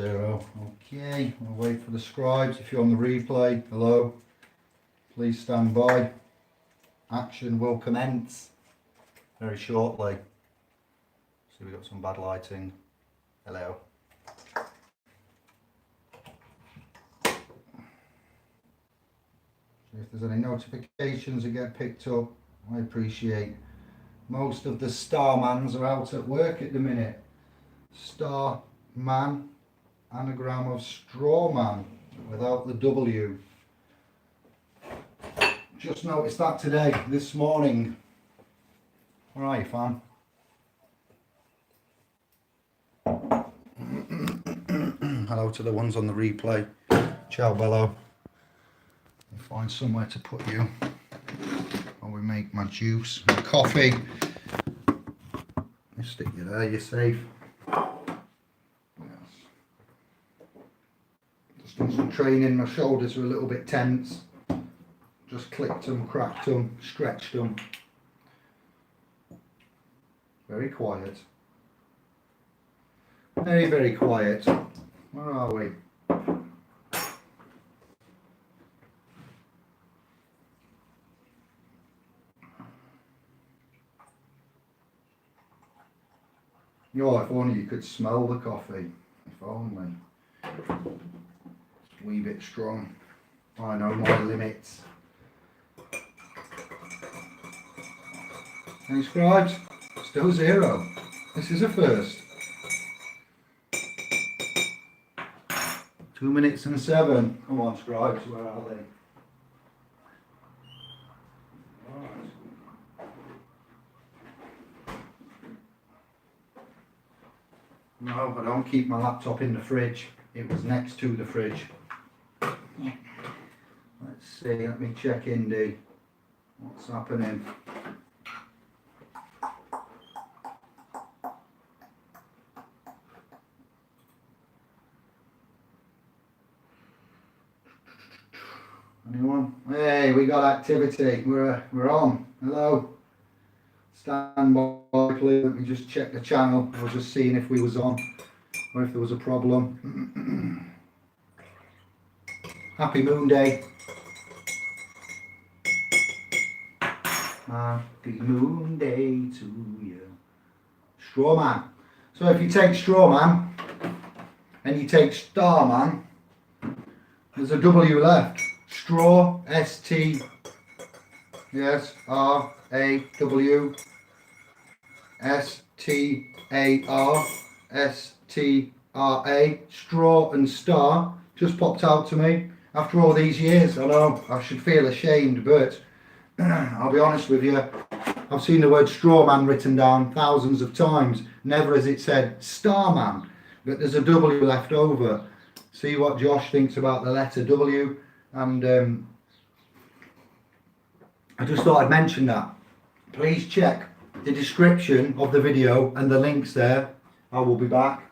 0. Okay, we'll wait for the scribes. If you're on the replay, hello, please stand by. Action will commence very shortly. See, we've got some bad lighting. Hello. If there's any notifications that get picked up, I appreciate. Most of the starmans are out at work at the minute. Starman, anagram of straw man, without the W. Just noticed that today, this morning. Where are you, fam? Hello to the ones on the replay. Ciao, bello. I'll find somewhere to put you while we make my juice and coffee. You stick you there, you're safe. Yes. Just done some training, my shoulders are a little bit tense. Just clicked them, cracked them, stretched them. Very quiet. Very, very quiet. Where are we? Oh, if only you could smell the coffee. If only. Just a wee bit strong. I know my limits. Any scribes? Still 0. This is a first. 2 minutes and 7. Come on, scribes, where are they? No, I don't keep my laptop in the fridge. It was next to the fridge. Let's see, let me check Indy. What's happening? Anyone? Hey, we got activity. We're on. Hello. Stand by, please. Let me just check the channel. I was just seeing if we was on or if there was a problem. Happy Moon Day. Happy Moon Day to you. Straw man. So if you take straw man and you take starman, there's a W left. Straw, S-T, yes, R-A-W, S-T-A-R, S-T-R-A, straw and star, just popped out to me after all these years. I know, I should feel ashamed, but I'll be honest with you, I've seen the word straw man written down thousands of times. Never has it said starman, but there's a W left over. See what Josh thinks about the letter W. And I just thought I'd mention that. Please check the description of the video and the links there. I will be back.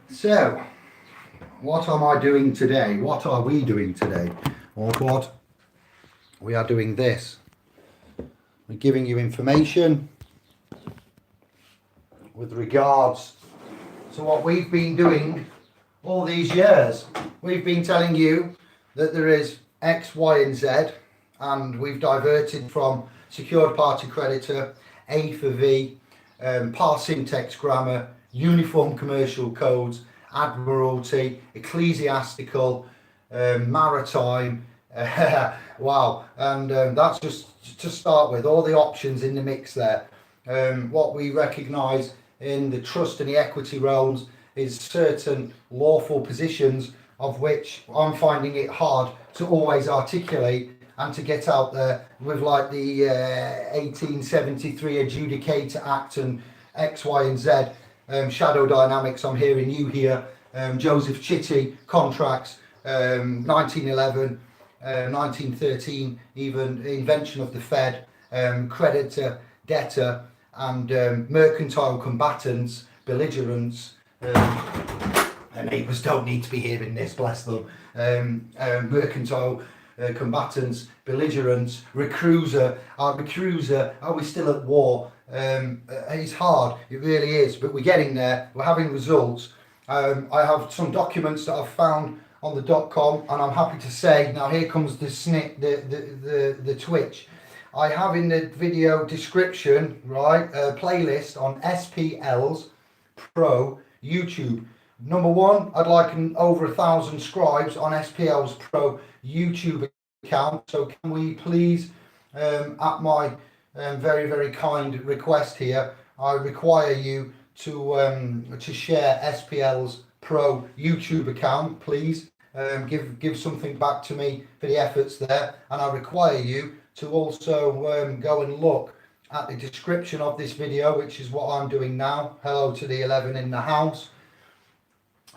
So, what am I doing today? What are we doing today? Or what? We are doing this. We're giving you information with regards to what we've been doing all these years. We've been telling you that there is X, Y and Z, and we've diverted from secured party creditor, A for V, par syntax grammar, uniform commercial codes, admiralty, ecclesiastical, maritime, wow, and that's just to start with, all the options in the mix there. What we recognise in the trust and the equity realms is certain lawful positions of which I'm finding it hard to always articulate and to get out there with, like the 1873 Adjudicator Act and X, Y and Z, shadow dynamics. I'm hearing you here, Joseph Chitty contracts, 1911, 1913, even the invention of the Fed, creditor, debtor, and mercantile combatants, belligerents. Neighbours don't need to be hearing this, bless them. Mercantile combatants, belligerents, recruiter. Are we still at war? It's hard, it really is, but we're getting there. We're having results. I have some documents that I've found on the .com, and I'm happy to say, now here comes the the twitch. I have in the video description, right, a playlist on SPL's Pro YouTube. Number one, I'd like over 1,000 scribes on SPL's Pro YouTube account. So can we please, at my very, very kind request here, I require you to share SPL's Pro YouTube account, please. Give something back to me for the efforts there, and I require you to also go and look at the description of this video, which is what I'm doing now. Hello to the 11 in the house.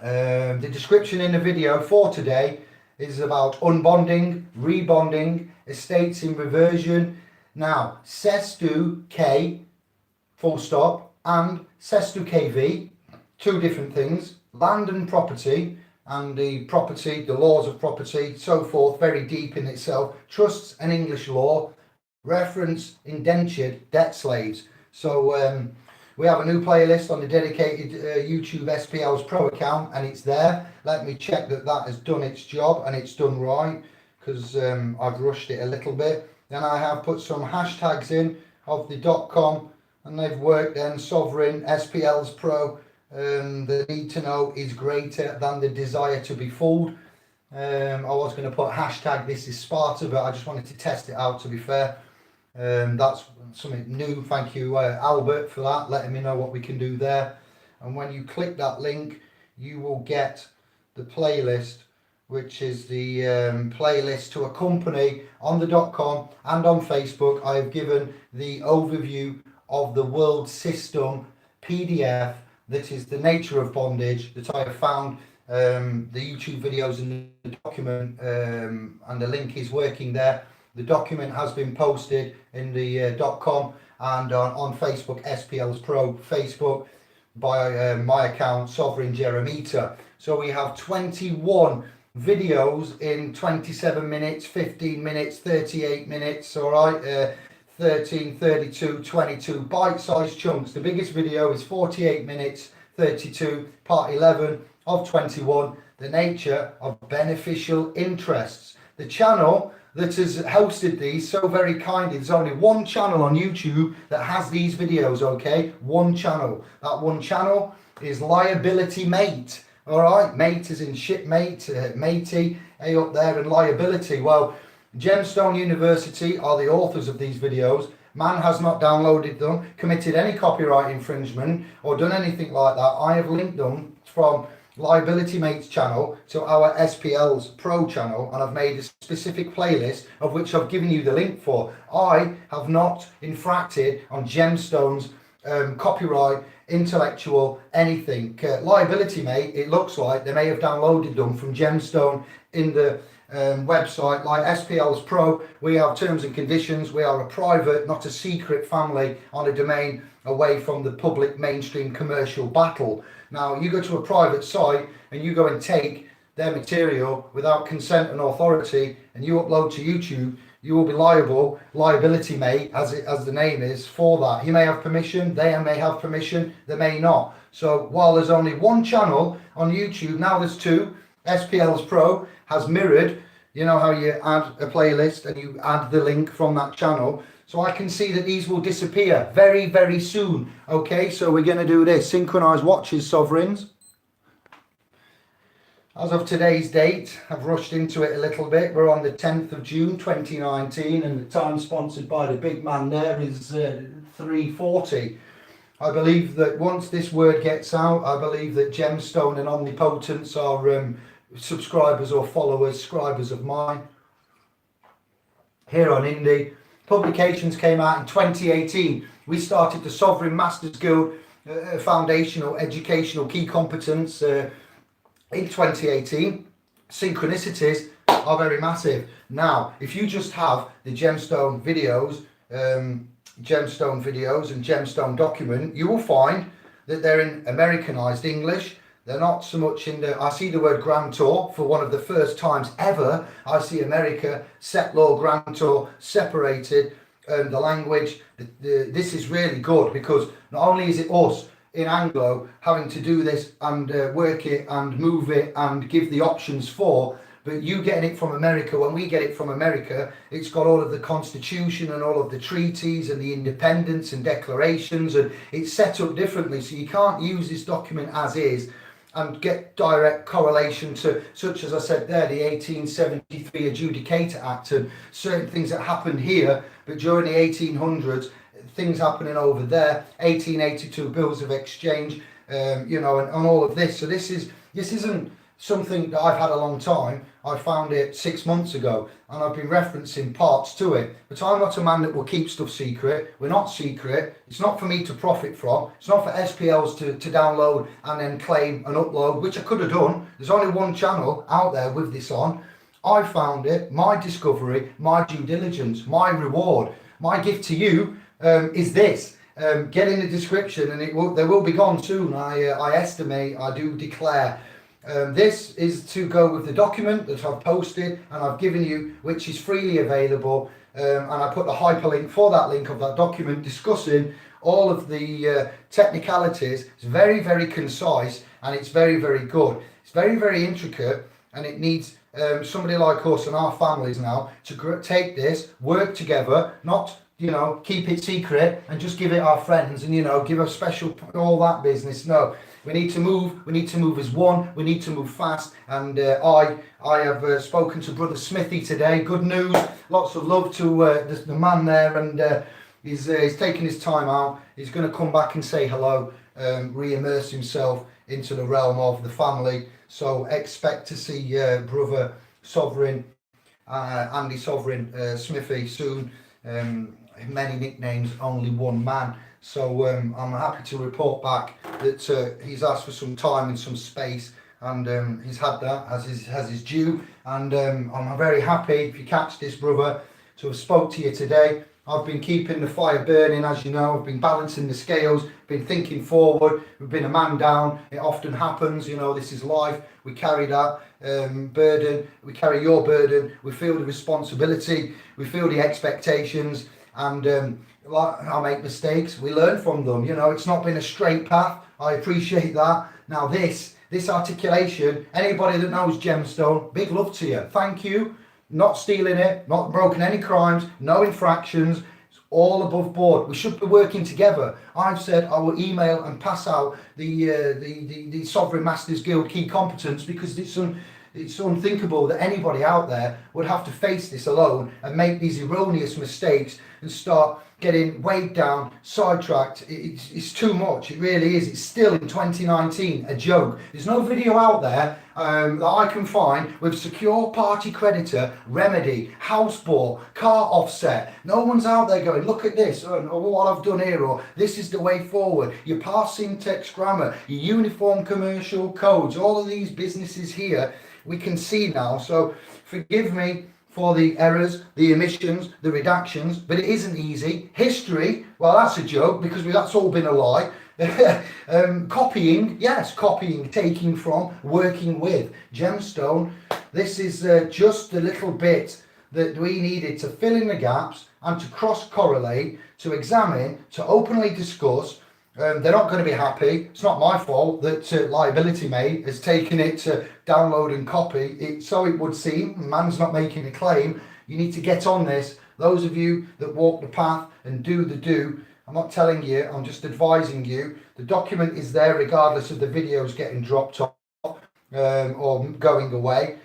The description in the video for today is about unbonding, rebonding, estates in reversion. Now, cestui K, full stop, and cestui KV, two different things. Land and property, and the property, the laws of property, so forth, very deep in itself. Trusts and English law, reference indentured debt slaves. So we have a new playlist on the dedicated YouTube SPL's Pro account, and it's there. Let me check that that has done its job and it's done right, because I've rushed it a little bit. Then I have put some hashtags in of the .com, and they've worked then. Sovereign, SPL's Pro, the need to know is greater than the desire to be fooled. I was going to put hashtag this is Sparta, but I just wanted to test it out, to be fair. That's something new. Thank you, Albert, for that, letting me know what we can do there. And when you click that link, you will get the playlist, which is the playlist to accompany on the .com and on Facebook. I have given the overview of the world system PDF, that is the nature of bondage, that I have found. The YouTube videos and the document, and the link is working there. The document has been posted in the .com and on Facebook, SPL's Pro Facebook, by my account, Sovereign Jeremita. So we have 21 videos in 27 minutes, 15 minutes, 38 minutes, all right, 13, 32, 22 bite-sized chunks. The biggest video is 48 minutes, 32, part 11 of 21, the nature of beneficial interests. The channel that has hosted these so very kindly, there's only one channel on YouTube that has these videos, okay? One channel. That one channel is Liability Mate. All right, mate is in shipmate, matey, A up there, and liability. Well, Gemstone University are the authors of these videos. Man has not downloaded them, committed any copyright infringement, or done anything like that. I have linked them from Liability Mate's channel to our SPL's Pro channel, and I've made a specific playlist of which I've given you the link for. I have not infracted on Gemstone's copyright, intellectual, anything. Liability Mate, it looks like they may have downloaded them from Gemstone in the website. Like SPL's Pro, we have terms and conditions. We are a private, not a secret family on a domain away from the public mainstream commercial battle. Now, you go to a private site and you go and take their material without consent and authority, and you upload to YouTube, you will be liable, Liability Mate, as the name is, for that. He may have permission, they may have permission, they may not. So while there's only one channel on YouTube, now there's two. SPL's Pro has mirrored, you know how you add a playlist and you add the link from that channel. So I can see that these will disappear very, very soon. Okay, so we're going to do this. Synchronized watches, Sovereigns. As of today's date, I've rushed into it a little bit. We're on the 10th of June 2019, and the time sponsored by the big man there is 3:40. I believe that once this word gets out, I believe that Gemstone and Omnipotence are subscribers or followers, scribers of mine here on Indie. Publications came out in 2018. We started the Sovereign Masters Guild Foundational Educational Key Competence in 2018. Synchronicities are very massive. Now, if you just have the Gemstone videos, and Gemstone document, you will find that they're in Americanized English. They're not so much in the, I see the word grantor for one of the first times ever. I see America, set law, grantor, separated. The language, this is really good, because not only is it us in Anglo having to do this and work it and move it and give the options for, but you getting it from America. When we get it from America, it's got all of the Constitution and all of the treaties and the independence and declarations, and it's set up differently, so you can't use this document as is and get direct correlation to, such as I said there, the 1873 Adjudicator Act and certain things that happened here, but during the 1800s, things happening over there, 1882 Bills of Exchange, you know, and all of this. So this isn't something that I've had a long time. I found it 6 months ago, and I've been referencing parts to it. But I'm not a man that will keep stuff secret. We're not secret. It's not for me to profit from. It's not for SPLs to download and then claim and upload, which I could have done. There's only one channel out there with this on. I found it, my discovery, my due diligence, my reward. My gift to you is this. Get in the description, and they will be gone soon. I estimate, I do declare. This is to go with the document that I've posted and I've given you, which is freely available, and I put the hyperlink for that link of that document discussing all of the technicalities. It's very, very concise, and it's very, very good. It's very, very intricate, and it needs somebody like us and our families now to take this, work together, not, you know, keep it secret and just give it our friends and, you know, give a special, all that business. No, we need to move as one, we need to move fast. And I have spoken to Brother Smithy today. Good news, lots of love to the man there, and he's taking his time out. He's going to come back and say hello, re-immerse himself into the realm of the family. So expect to see Brother Sovereign, Andy Sovereign Smithy soon. Many nicknames, only one man. So I'm happy to report back that he's asked for some time and some space, and he's had that as his due. And I'm very happy, if you catch this, brother, to have spoke to you today. I've been keeping the fire burning, as you know. I've been balancing the scales, been thinking forward. We've been a man down. It often happens, you know, this is life. We carry that burden. We carry your burden. We feel the responsibility. We feel the expectations. And I make mistakes. We learn from them. You know, it's not been a straight path. I appreciate that. Now this articulation, anybody that knows Gemstone, big love to you. Thank you. Not stealing it, not broken any crimes, no infractions. It's all above board. We should be working together. I've said I will email and pass out the Sovereign Masters Guild key competence, because it's unthinkable that anybody out there would have to face this alone and make these erroneous mistakes and start getting weighed down, sidetracked. It's too much. It really is. It's still in 2019 a joke. There's no video out there that I can find with secure party creditor, remedy, house ball, car offset. No one's out there going, look at this, or what I've done here, or this is the way forward. Your parsing text grammar, your uniform commercial codes, all of these businesses here we can see now. So forgive me for the errors, the omissions, the redactions, but it isn't easy. History, well, that's a joke, because that's all been a lie. Copying, yes, copying, taking from, working with. Gemstone, this is just a little bit that we needed to fill in the gaps and to cross-correlate, to examine, to openly discuss. They're not going to be happy. It's not my fault that Liability Mate has taken it to download and copy it, so it would seem. Man's not making a claim. You need to get on this. Those of you that walk the path and do the do, I'm not telling you, I'm just advising you. The document is there regardless of the videos getting dropped off or going away.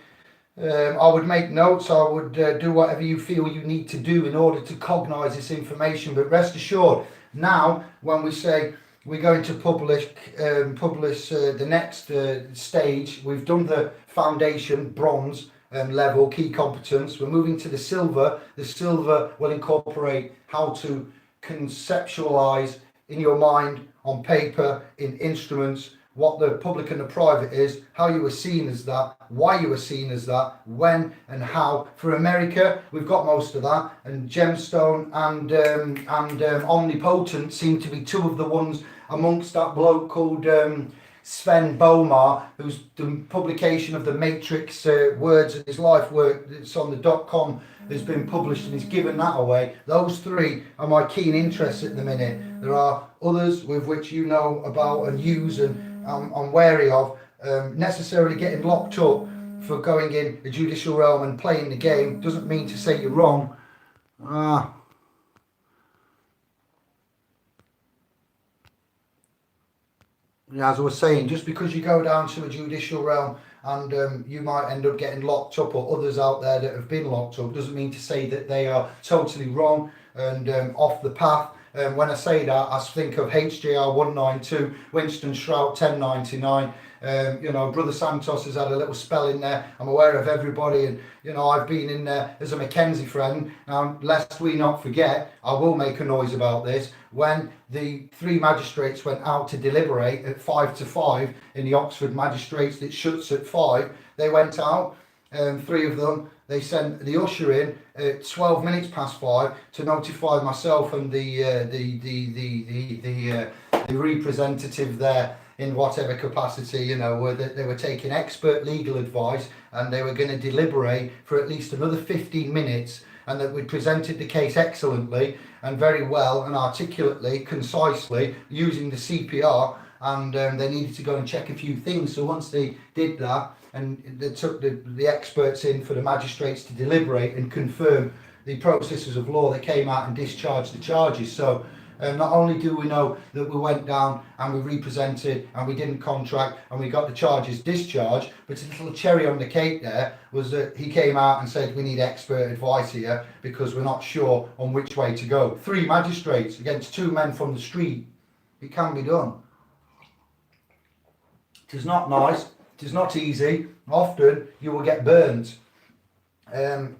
I would make notes. I would do whatever you feel you need to do in order to cognise this information. But rest assured, now when we say we're going to publish the next stage, we've done the foundation, bronze level, key competence. We're moving to the silver. The silver will incorporate how to conceptualize in your mind, on paper, in instruments, what the public and the private is, how you were seen as that, why you were seen as that, when and how. For America, we've got most of that, and Gemstone and Omnipotent seem to be two of the ones amongst that bloke called Sven Bomar, who's the publication of the Matrix Words of His Life work that's on the .com has been published, and he's given that away. Those three are my keen interests at the minute. There are others with which you know about and use, and I'm wary of. Necessarily getting locked up for going in the judicial realm and playing the game doesn't mean to say you're wrong. As I was saying, just because you go down to a judicial realm and you might end up getting locked up, or others out there that have been locked up, doesn't mean to say that they are totally wrong and off the path. When I say that, I think of HJR 192, Winston Shrout 1099. You know, Brother Santos has had a little spell in there. I'm aware of everybody, and you know, I've been in there as a Mackenzie friend. Now, lest we not forget, I will make a noise about this. When the three magistrates went out to deliberate at 5 to 5 in the Oxford Magistrates that shuts at 5, they went out, three of them. They sent the usher in at 12 minutes past 5 to notify myself and the representative there in whatever capacity, you know, that they were taking expert legal advice and they were going to deliberate for at least another 15 minutes, and that we presented the case excellently and very well and articulately, concisely, using the CPR, and they needed to go and check a few things. So once they did that, and they took the experts in for the magistrates to deliberate and confirm the processes of law, they came out and discharged the charges. So not only do we know that we went down and we represented and we didn't contract and we got the charges discharged, but a little cherry on the cake there was that he came out and said we need expert advice here because we're not sure on which way to go. 3 magistrates against 2 men from the street. It can be done. It is not nice. It is not easy. Often you will get burned. And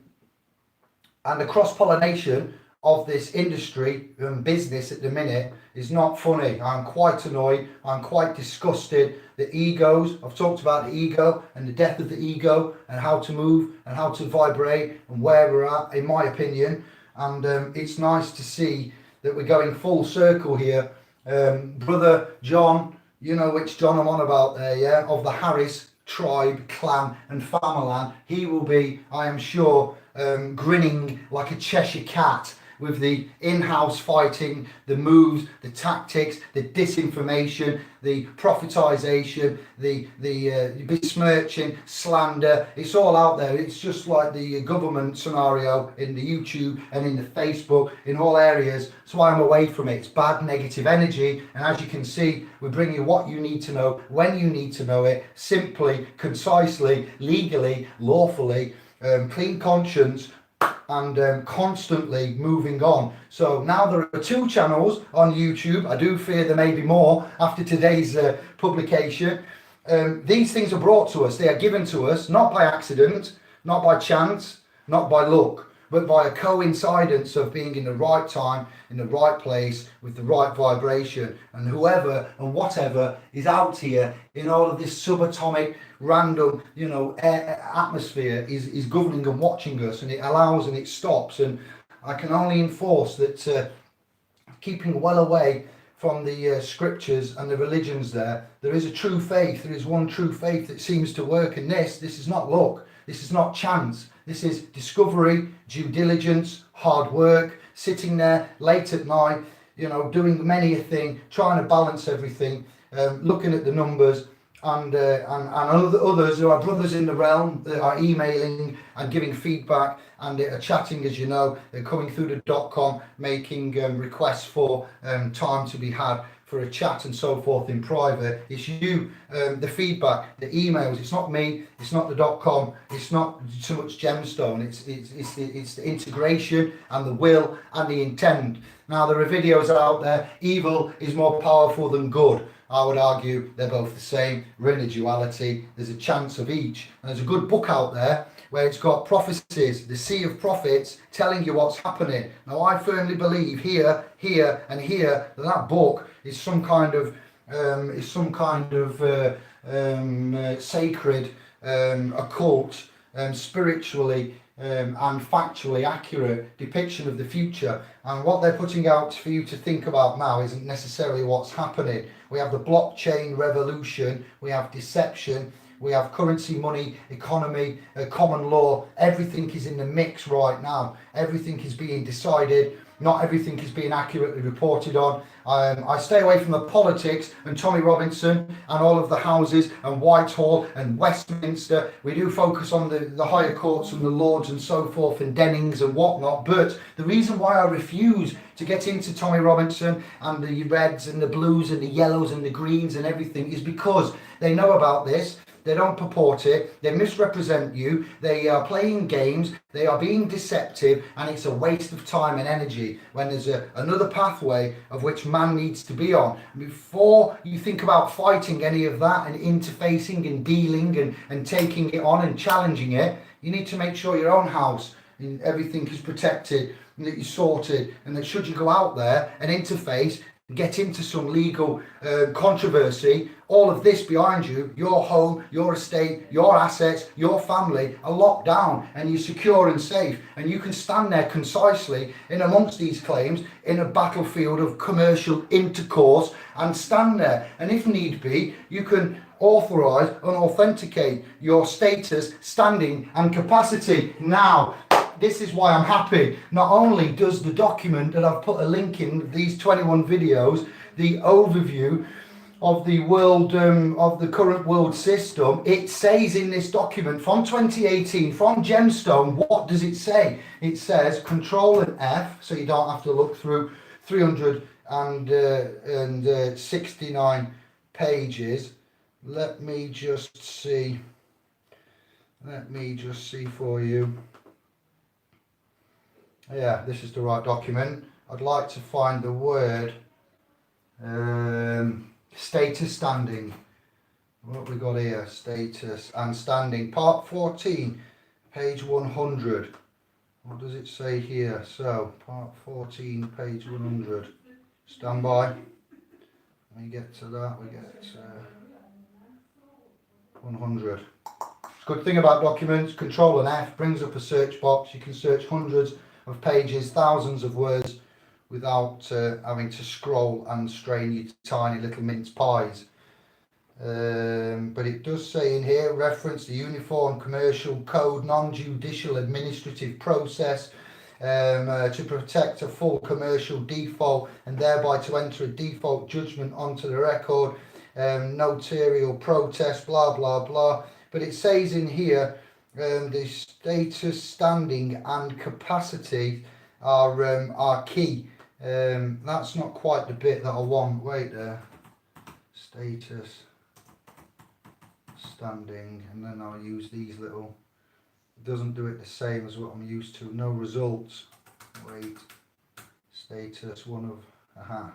the cross-pollination of this industry and business at the minute is not funny. I'm quite annoyed. I'm quite disgusted. The egos, I've talked about the ego and the death of the ego and how to move and how to vibrate and where we're at, in my opinion. And it's nice to see that we're going full circle here. Brother John, you know which John I'm on about there, yeah, of the Harris tribe, clan and family. He will be, I am sure, grinning like a Cheshire cat with the in-house fighting, the moves, the tactics, the disinformation, the prophetization, the besmirching, slander. It's all out there. It's just like the government scenario in the YouTube and in the Facebook, in all areas. So I'm away from it. It's bad, negative energy. And as you can see, we bring you what you need to know, when you need to know it, simply, concisely, legally, lawfully, clean conscience, and constantly moving on. So now there are 2 channels on YouTube. I do fear there may be more after today's publication. These things are brought to us. They are given to us, not by accident, not by chance, not by luck, but by a coincidence of being in the right time, in the right place, with the right vibration. And whoever and whatever is out here in all of this subatomic, random, you know, atmosphere is governing and watching us, and it allows and it stops. And I can only enforce that keeping well away from the scriptures and the religions there is a true faith. There is one true faith that seems to work, and this is not luck. This is not chance. This is discovery, due diligence, hard work, sitting there late at night, you know, doing many a thing, trying to balance everything, looking at the numbers, and others who are brothers in the realm that are emailing and giving feedback and are chatting, as you know. They're coming through the .com, making requests for time to be had for a chat and so forth in private. It's you, the feedback, the emails. It's not me. It's not the .com. It's not so much gemstone. It's the integration and the will and the intent. Now there are videos out there. Evil is more powerful than good. I would argue they're both the same. We're in a duality. There's a chance of each. And there's a good book out there where it's got prophecies, the sea of prophets, telling you what's happening. Now I firmly believe here, and here that book is some kind of sacred, occult spiritually and factually accurate depiction of the future. And what they're putting out for you to think about now isn't necessarily what's happening. We have the blockchain revolution, we have deception, we have currency, money, economy, common law. Everything is in the mix right now. Everything is being decided. Not everything is being accurately reported on. I stay away from the politics and Tommy Robinson and all of the houses and Whitehall and Westminster. We do focus on the higher courts and the lords and so forth and Dennings and whatnot. But the reason why I refuse to get into Tommy Robinson and the reds and the blues and the yellows and the greens and everything is because they know about this. They don't purport it, they misrepresent you, they are playing games, they are being deceptive, and it's a waste of time and energy when there's another pathway of which man needs to be on. Before you think about fighting any of that and interfacing and dealing and taking it on and challenging it, you need to make sure your own house and everything is protected and that you're sorted, and that should you go out there and interface, get into some legal controversy, all of this behind you, your home, your estate, your assets, your family are locked down and you're secure and safe, and you can stand there concisely in amongst these claims in a battlefield of commercial intercourse and stand there, and if need be you can authorise and authenticate your status, standing and capacity. Now this is why I'm happy. Not only does the document that I've put a link in, these 21 videos, the overview of the world, of the current world system, it says in this document from 2018, from Gemstone, what does it say? It says Control and F, so you don't have to look through 369 pages. Let me just see for you. Yeah, this is the right document. I'd like to find the word status standing. What have we got here? Status and standing. Part 14, page 100. What does it say here? So, part 14, page 100. Stand by. When we get to that, we get 100. Good thing about documents, Control and F brings up a search box. You can search hundreds of pages, thousands of words without having to scroll and strain your tiny little mince pies. But it does say in here, reference the Uniform Commercial Code non-judicial administrative process to protect a full commercial default and thereby to enter a default judgment onto the record, notarial protest, blah blah blah. But it says in here the status, standing and capacity are key. That's not quite the bit that I want. Wait there. Status, standing, and then I'll use these little. It doesn't do it the same as what I'm used to. No results. Wait. Status, one of. Aha.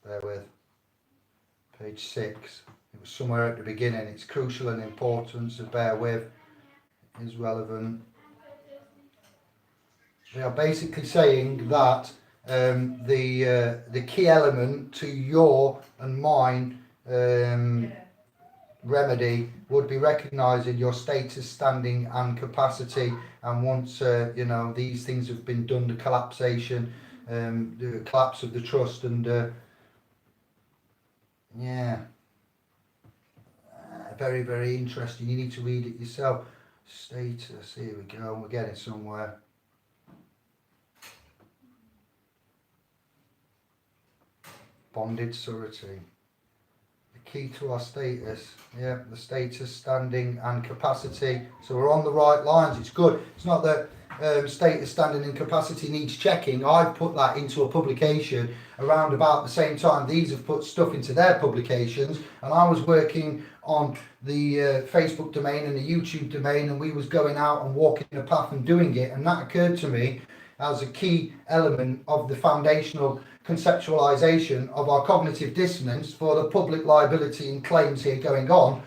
Bear with. Page 6. It was somewhere at the beginning. It's crucial and important, so bear with. It is relevant. They are basically saying that the key element to your and mine remedy would be recognising your status, standing and capacity, and once you know these things have been done, the collapsation, the collapse of the trust, and yeah, very, very interesting. You need to read it yourself. Status, here we go, we're getting somewhere. Bonded surety. The key to our status, yeah, the status, standing and capacity. So we're on the right lines. It's good. It's not that status, standing and capacity needs checking. I've put that into a publication around about the same time these have put stuff into their publications, and I was working on the Facebook domain and the YouTube domain, and we was going out and walking the path and doing it, and that occurred to me as a key element of the foundational conceptualization of our cognitive dissonance for the public liability and claims here going on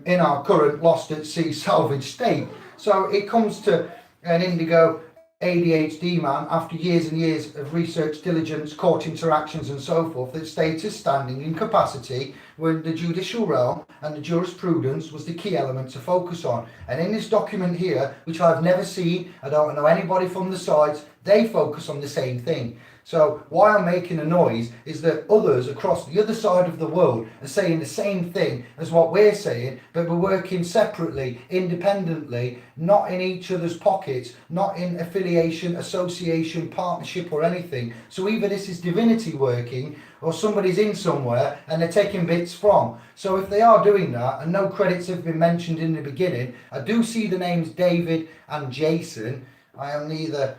in our current lost at sea salvage state. So it comes to an indigo ADHD man, after years and years of research, diligence, court interactions and so forth, that status, standing and capacity were in the judicial realm and the jurisprudence was the key element to focus on. And in this document here, which I've never seen, I don't know anybody from the sides, they focus on the same thing. So why I'm making a noise is that others across the other side of the world are saying the same thing as what we're saying, but we're working separately, independently, not in each other's pockets, not in affiliation, association, partnership or anything. So either this is divinity working or somebody's in somewhere and they're taking bits from. So if they are doing that, and no credits have been mentioned in the beginning, I do see the names David and Jason. I am neither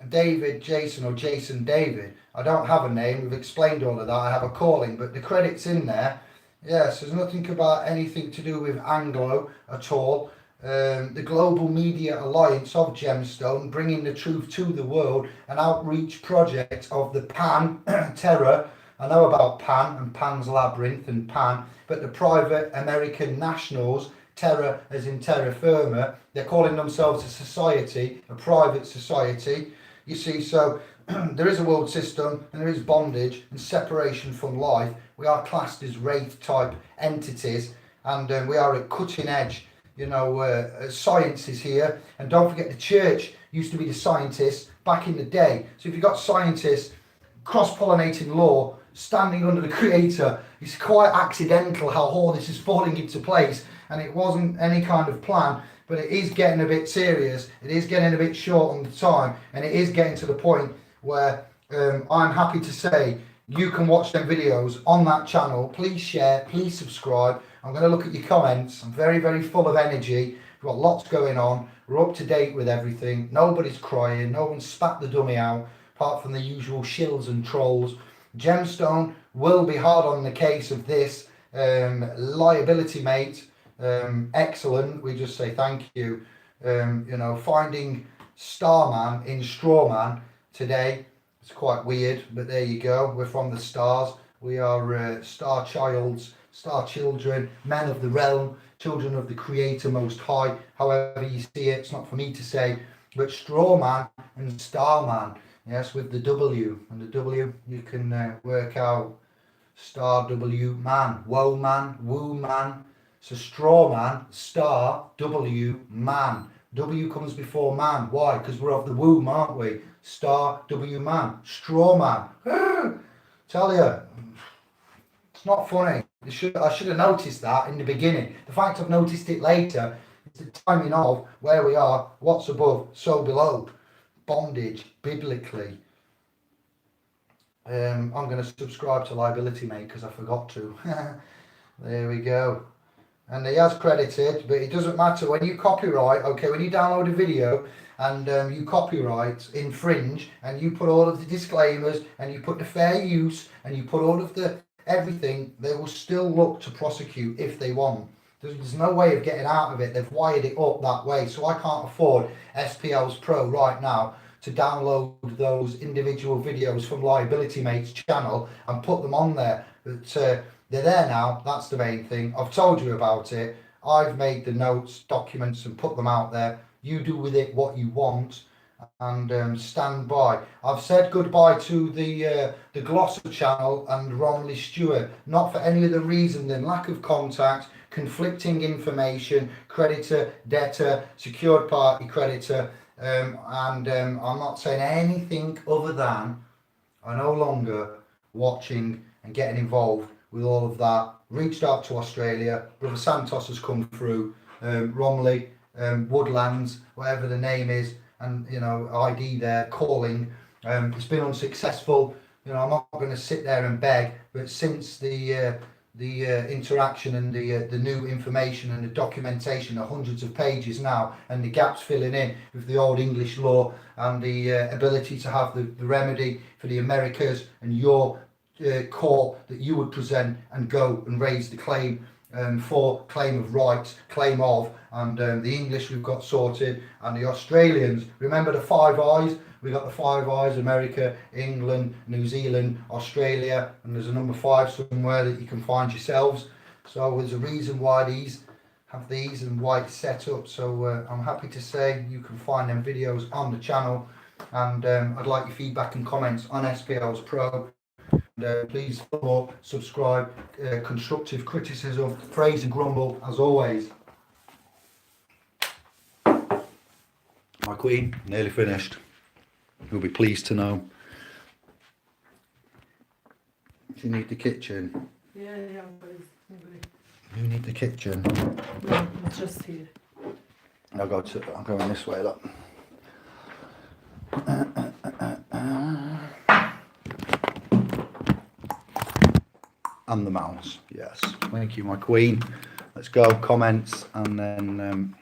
David Jason or Jason David. I don't have a name. We've explained all of that. I have a calling, but the credits in there. Yes, there's nothing about anything to do with Anglo at all. The Global Media Alliance of Gemstone, bringing the truth to the world, an outreach project of the Pan Terror. I know about Pan and Pan's Labyrinth and Pan, but the private American nationals, Terror as in terra firma, they're calling themselves a society, a private society. You see, so there is a world system and there is bondage and separation from life. We are classed as wraith type entities, and we are at cutting edge, science is here. And don't forget, the church used to be the scientists back in the day. So if you've got scientists cross-pollinating law, standing under the creator, it's quite accidental how all this is falling into place, and it wasn't any kind of plan. But it is getting a bit serious, it is getting a bit short on the time, and it is getting to the point where I'm happy to say you can watch them videos on that channel. Please share, please subscribe. I'm going to look at your comments. I'm very, very full of energy. We've got lots going on. We're up to date with everything. Nobody's crying. No one spat the dummy out, apart from the usual shills and trolls. Gemstone will be hard on the case of this. Liability mate. Excellent. We just say thank you. Finding Starman in Strawman today, it's quite weird, but there you go. We're from the stars. We are star children, men of the realm, children of the creator most high, however you see it. It's not for me to say, but Strawman and Starman, yes, with the W, and the W you can work out star W man, woe man, woo man. So straw man, star, W, man. W comes before man. Why? Because we're of the womb, aren't we? Star, W, man. Straw man. Tell you, it's not funny. I should have noticed that in the beginning. The fact I've noticed it later is the timing of where we are, what's above, so below. Bondage, biblically. I'm going to subscribe to Liability Mate because I forgot to. There we go. And he has credited, but it doesn't matter when you copyright. Okay, when you download a video and you copyright, infringe, and you put all of the disclaimers and you put the fair use and you put all of the everything, they will still look to prosecute if they want. There's no way of getting out of it. They've wired it up that way. So I can't afford SPL's Pro right now to download those individual videos from Liability Mate's channel and put them on there. But they're there now. That's the main thing. I've told you about it. I've made the notes, documents, and put them out there. You do with it what you want, and stand by. I've said goodbye to the Glosser channel and Romley Stewart, not for any other reason than lack of contact, conflicting information, creditor, debtor, secured party creditor, and I'm not saying anything other than I no longer watching and getting involved with all of that. Reached out to Australia. Brother Santos has come through. Romley, Woodlands, whatever the name is, and ID there, calling. It's been unsuccessful. I'm not going to sit there and beg, but since the interaction and the new information and the documentation are hundreds of pages now, and the gaps filling in with the old English law and the ability to have the remedy for the Americas and your court that you would present and go and raise the claim for claim of rights, claim of, and the English we've got sorted, and the Australians. Remember the Five Eyes? We got the Five Eyes: America, England, New Zealand, Australia, and there's a number 5 somewhere that you can find yourselves. So there's a reason why these have these and why it's set up. So I'm happy to say you can find them videos on the channel. And I'd like your feedback and comments on SPL's Pro. And, please follow up, subscribe, constructive criticism, praise and grumble as always. My queen, nearly finished. You'll be pleased to know. Do you need the kitchen? Yeah, please. You need the kitchen? No, it's just here. I'm going this way, look. And the mouse, yes. Thank you, my queen. Let's go, comments, and then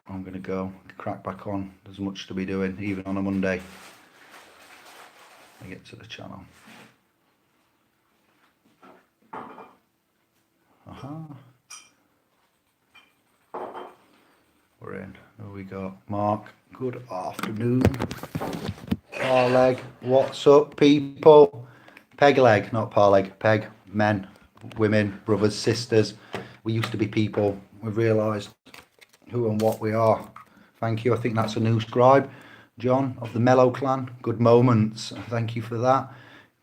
I'm going to go crack back on. There's much to be doing, even on a Monday. I get to the channel. Aha. We're in. Who we got? Mark. Good afternoon. Parleg. What's up, people? Peg leg, not parleg. Peg. Men, women, brothers, sisters. We used to be people. We've realised who and what we are. Thank you. I think that's a new scribe. John of the Mellow clan. Good moments. Thank you for that.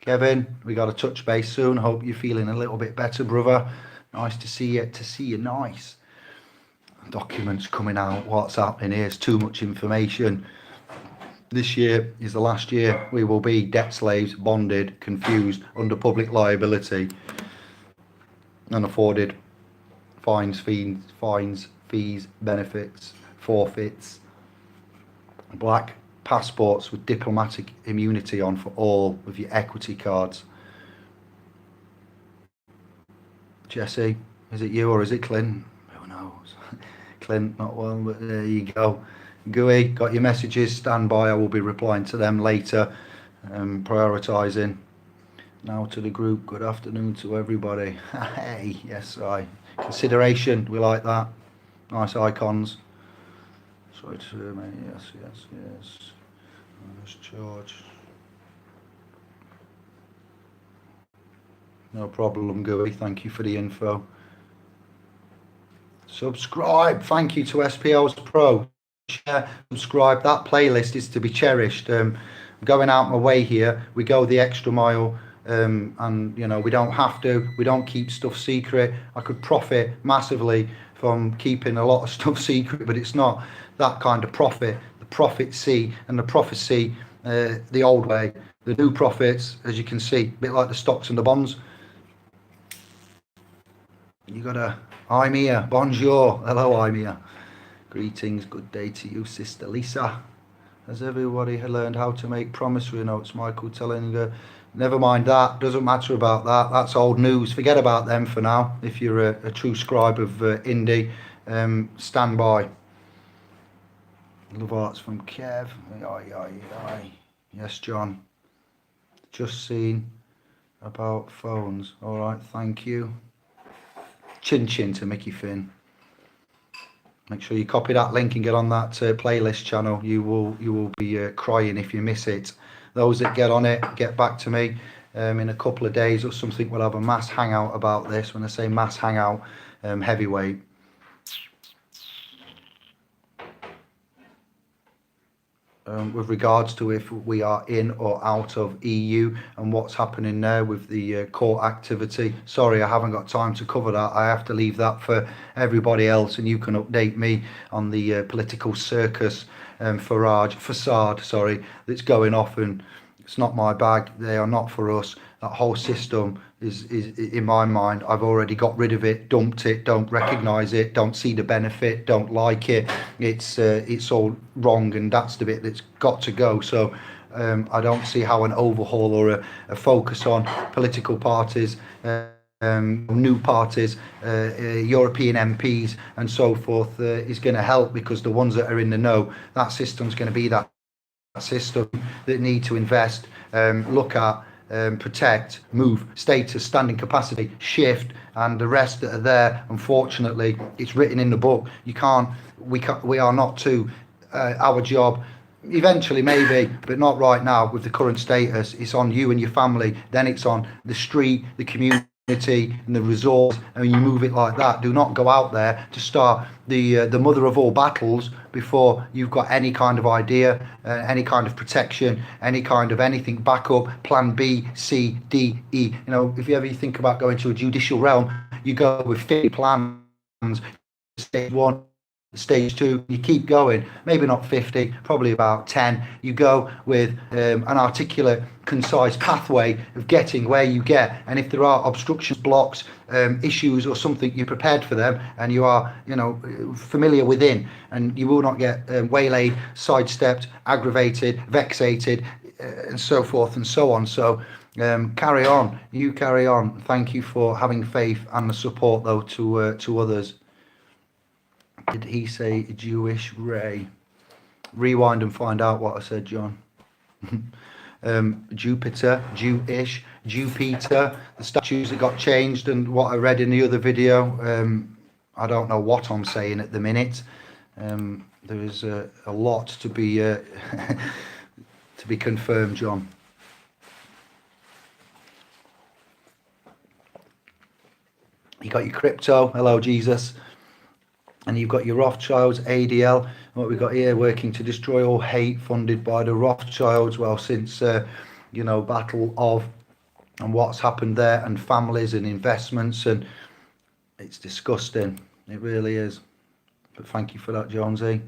Kevin, we got a touch base soon. Hope you're feeling a little bit better, brother. Nice to see you. To see you, nice. Documents coming out. What's happening? Here's too much information. This year is the last year we will be debt slaves, bonded, confused, under public liability, and afforded fines, fees, benefits, forfeits, black passports with diplomatic immunity on for all of your equity cards. Jesse, is it you or is it Clint? Who knows? Clint, not well, but there you go. Gooey, got your messages, stand by, I will be replying to them later. Prioritising. Now to the group, good afternoon to everybody. Hey, yes, consideration, we like that. Nice icons. Sorry to me, yes. Nice George. No problem, Gooey, thank you for the info. Subscribe, thank you to SPL's Pro. Share, subscribe, that playlist is to be cherished. Going out my way here, we go the extra mile, and you know, we don't keep stuff secret. I could profit massively from keeping a lot of stuff secret, but it's not that kind of profit. The prophecy and the prophecy, the old way. The new prophets, as you can see, a bit like the stocks and the bonds. You got I'm here, bonjour, hello, I'm here. Greetings, good day to you, Sister Lisa. Has everybody learned how to make promissory notes? Michael telling her, never mind that, doesn't matter about that, that's old news. Forget about them for now. If you're a true scribe of indie, stand by. Love arts from Kev. Aye. Yes, John. Just seen about phones. All right, thank you. Chin chin to Mickey Finn. Make sure you copy that link and get on that playlist channel. You will be crying if you miss it. Those that get on it, get back to me in a couple of days or something. We'll have a mass hangout about this. When I say mass hangout, heavyweight. With regards to if we are in or out of EU and what's happening there with the court activity. Sorry, I haven't got time to cover that. I have to leave that for everybody else, and you can update me on the political circus facade, that's going off, and it's not my bag. They are not for us. That whole system is in my mind, I've already got rid of it, dumped it, don't recognise it, don't see the benefit, don't like it. It's all wrong, and that's the bit that's got to go. So I don't see how an overhaul or a focus on political parties, new parties, European MPs and so forth is going to help, because the ones that are in the know, that system's going to be that system that need to invest, look at, protect, move, status, standing capacity, shift, and the rest that are there. Unfortunately, it's written in the book. We are not to our job. Eventually, maybe, but not right now with the current status. It's on you and your family. Then it's on the street, the community, and the resource, and you move it like that. Do not go out there to start the mother of all battles before you've got any kind of idea, any kind of protection, any kind of anything backup, plan B, C, D, E. You know, if you ever think about going to a judicial realm, you go with 50 plans. Stage 1, stage 2, you keep going, maybe not 50, probably about 10. You go with an articulate, concise pathway of getting where you get, and if there are obstructions, blocks, issues or something, you're prepared for them, and you are, you know, familiar within, and you will not get waylaid, sidestepped, aggravated, vexated, and so forth and so on. So carry on, you carry on. Thank you for having faith and the support though to others. Did he say Jewish Ray? Rewind and find out what I said, John. Jupiter, Jewish, Jupiter, the statues that got changed, and what I read in the other video. I don't know what I'm saying at the minute. There is a lot to be to be confirmed, John. You got your crypto, hello Jesus. And you've got your Rothschilds, ADL, what we've got here, working to destroy all hate, funded by the Rothschilds. Well, since, you know, battle of, and what's happened there, and families and investments, and it's disgusting. It really is. But thank you for that, Jonesy.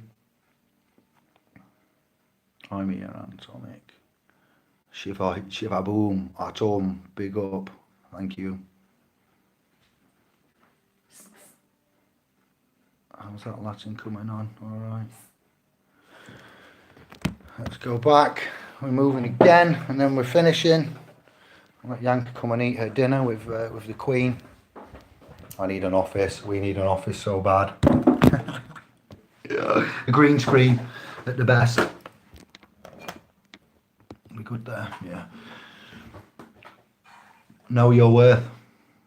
I'm here, Atomic. Shiva boom, Atom, big up. Thank you. How's that Latin coming on? All right. Let's go back. We're moving again, and then we're finishing. I'll let Yanka come and eat her dinner with the Queen. I need an office. We need an office so bad. Yeah. A green screen at the best. We good there? Yeah. Know your worth.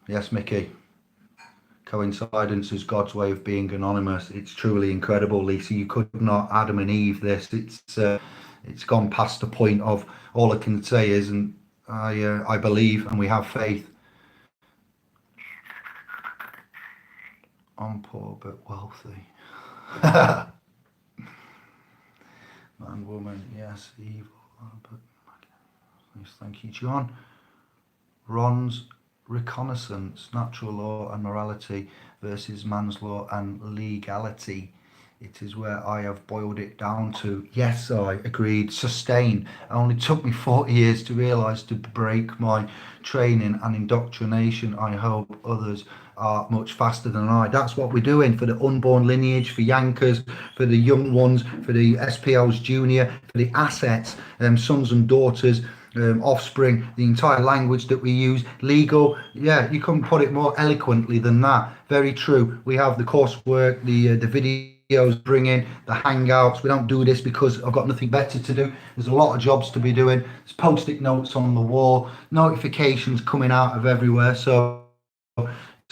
Yes, Mickey. Coincidence is God's way of being anonymous. It's truly incredible, Lisa. You could not Adam and Eve this. It's gone past the point of, all I can say is, and I believe, and we have faith. I'm poor but wealthy. Man, woman, yes, evil. But thank you, John. Ron's reconnaissance, natural law and morality versus man's law and legality. It is where I have boiled it down to. Yes, I agreed. Sustain. It only took me 40 years to realise to break my training and indoctrination. I hope others are much faster than I. That's what we're doing for the unborn lineage, for Yankers, for the young ones, for the SPOs junior, for the assets, sons and daughters, offspring, the entire language that we use, legal. Yeah, you couldn't put it more eloquently than that. Very true. We have the coursework, the videos, bring in the hangouts. We don't do this because I've got nothing better to do. There's a lot of jobs to be doing. There's post-it notes on the wall, notifications coming out of everywhere. So it's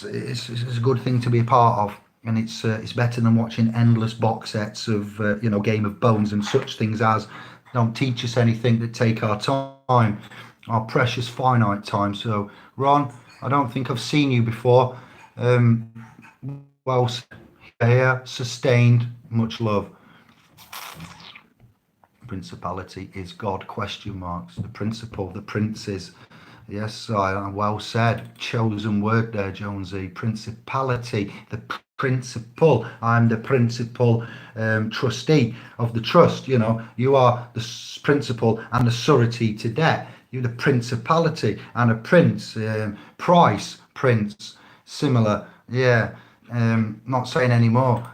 a good thing to be a part of. And it's better than watching endless box sets of you know, Game of Bones and such things as don't teach us anything, that take our time, our precious finite time. So Ron, I don't think I've seen you before. Well, here, sustained, much love. Principality is God, question marks. The principle, the princes. Yes, well said. Chosen word there, Jonesy. Principality, the principal. I'm the principal trustee of the trust. You know, you are the principal and the surety to debt. You're the principality and a prince. Price, prince, similar. Yeah. Not saying anymore.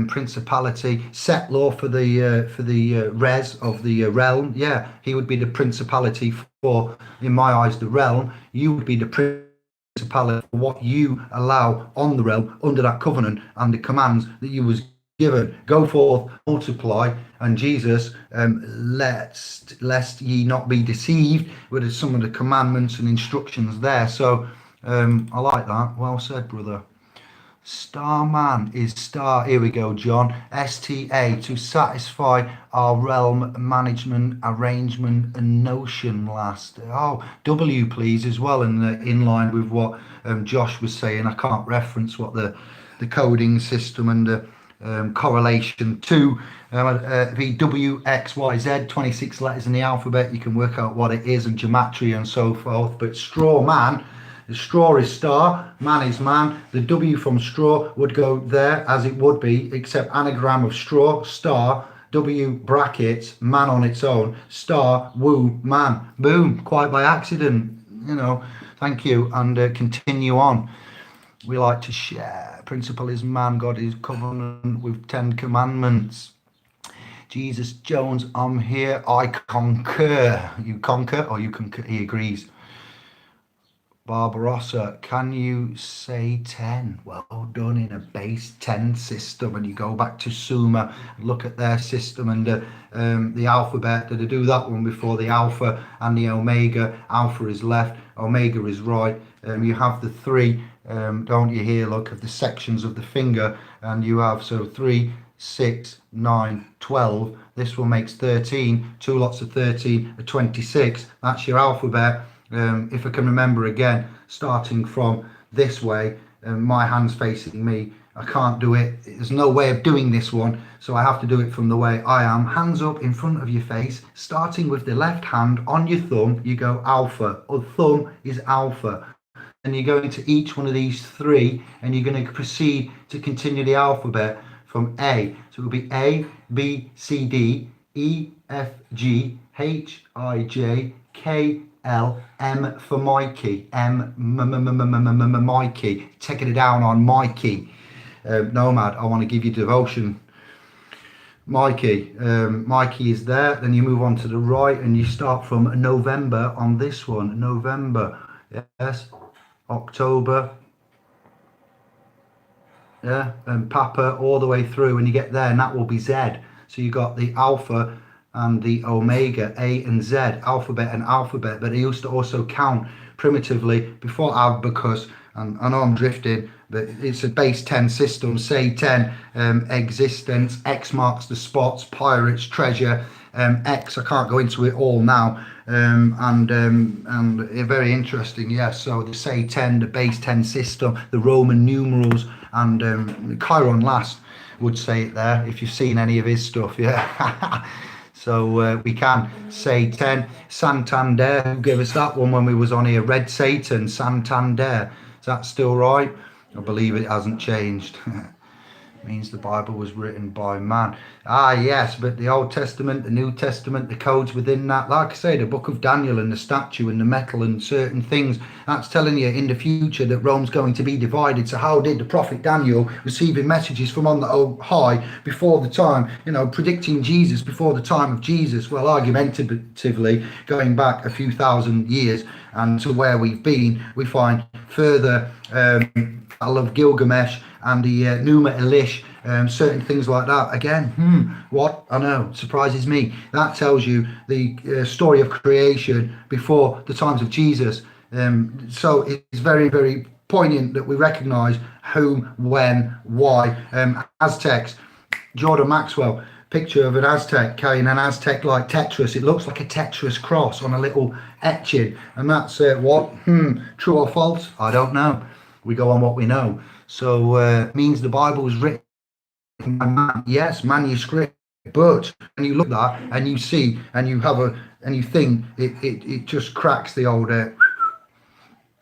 Principality, set law for the res of the realm. Yeah, he would be the principality for, in my eyes, the realm. You would be the principality for what you allow on the realm under that covenant and the commands that you was given. Go forth, multiply, and Jesus, lest ye not be deceived, with some of the commandments and instructions there. So I like that. Well said, brother. Starman is star. Here we go, John. STA, to satisfy our realm management, arrangement, and notion last. Oh, W, please, as well, in line with what Josh was saying. I can't reference what the coding system and the correlation to the W, X, Y, Z, 26 letters in the alphabet. You can work out what it is and gematria and so forth. But straw man. The straw is star, man is man. The W from straw would go there as it would be, except anagram of straw, star, W brackets, man on its own, star, woo, man. Boom, quite by accident, you know. Thank you, and continue on. We like to share. Principle is man, God is covenant with 10 commandments. Jesus Jones, I'm here, I concur. You conquer or you concur? He agrees. Barbarossa, can you say 10? Well done, in a base 10 system. And you go back to Sumer, look at their system and the alphabet. Did I do that one before? The alpha and the omega. Alpha is left, omega is right. You have the three, don't you here, look at the sections of the finger. And you have, so 3, 6, 9, 12. This one makes 13. 2 lots of 13 are 26. That's your alphabet. If I can remember again, starting from this way, my hand's facing me, I can't do it. There's no way of doing this one, so I have to do it from the way I am. Hands up in front of your face, starting with the left hand on your thumb, you go alpha, or thumb is alpha. And you go into each one of these three, and you're going to proceed to continue the alphabet from A. So it will be A, B, C, D, E, F, G, H, I, J, K, L, M for Mikey, Mikey, taking it down on Mikey. Nomad, I want to give you devotion. Mikey, Mikey is there. Then you move on to the right and you start from November on this one. November, yes, October, yeah, and Papa all the way through, and you get there, and that will be Z. So you got the alpha and the omega, A and Z, alphabet and alphabet. But he used to also count primitively before abacus, and I know I'm drifting, but it's a base 10 system. Say 10, existence, X marks the spots, pirates, treasure, X, I can't go into it all now, and very interesting, yes. So the say 10, the base 10 system, the Roman numerals, and Chiron last would say it there, if you've seen any of his stuff, yeah. So we can say 10. Santander, who gave us that one when we was on here? Red Satan, Santander. Is that still right? I believe it hasn't changed. Means the Bible was written by man. Ah, yes, but the Old Testament, the New Testament, the codes within that, like I say, the book of Daniel and the statue and the metal and certain things, that's telling you in the future that Rome's going to be divided. So how did the prophet Daniel, receiving messages from on the high before the time, predicting Jesus before the time of Jesus? Well, argumentatively, going back a few thousand years and to where we've been, we find further Battle of Gilgamesh and the Numa Elish, certain things like that. Again, what? I know, surprises me. That tells you the story of creation before the times of Jesus. So it's very, very poignant that we recognise whom, when, why. Aztecs, Jordan Maxwell, picture of an Aztec carrying an Aztec-like Tetris. It looks like a Tetris cross on a little etching. And that's what? True or false? I don't know. We go on what we know. So means the Bible was written by man. Yes, manuscript. But when you look at that and you see and you have and you think it just cracks the old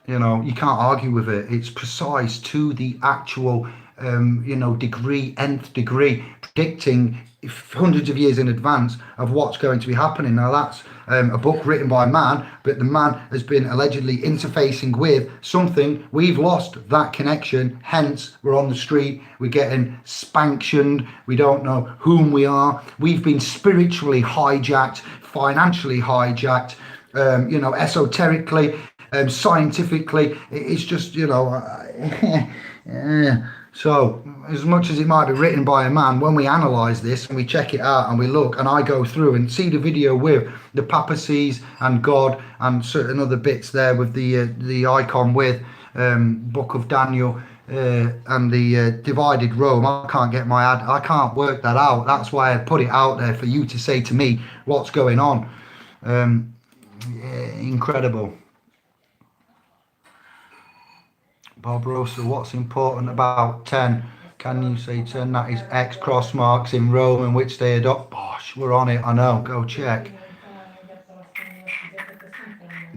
you can't argue with it. It's precise to the actual degree, nth degree, predicting hundreds of years in advance of what's going to be happening. Now that's a book written by man, but the man has been allegedly interfacing with something. We've lost that connection, hence we're on the street, we're getting spanktioned, we don't know whom we are. We've been spiritually hijacked, financially hijacked, esoterically, scientifically. It's just So as much as it might be written by a man, when we analyse this and we check it out and we look, and I go through and see the video with the papacies and God and certain other bits there with the icon with Book of Daniel, and the divided Rome. I can't get I can't work that out. That's why I put it out there for you to say to me what's going on. Yeah, incredible. Barbarossa, what's important about 10? Can you say 10? That is X cross marks in Rome in which they adopt. Bosh, we're on it. I know. Go check.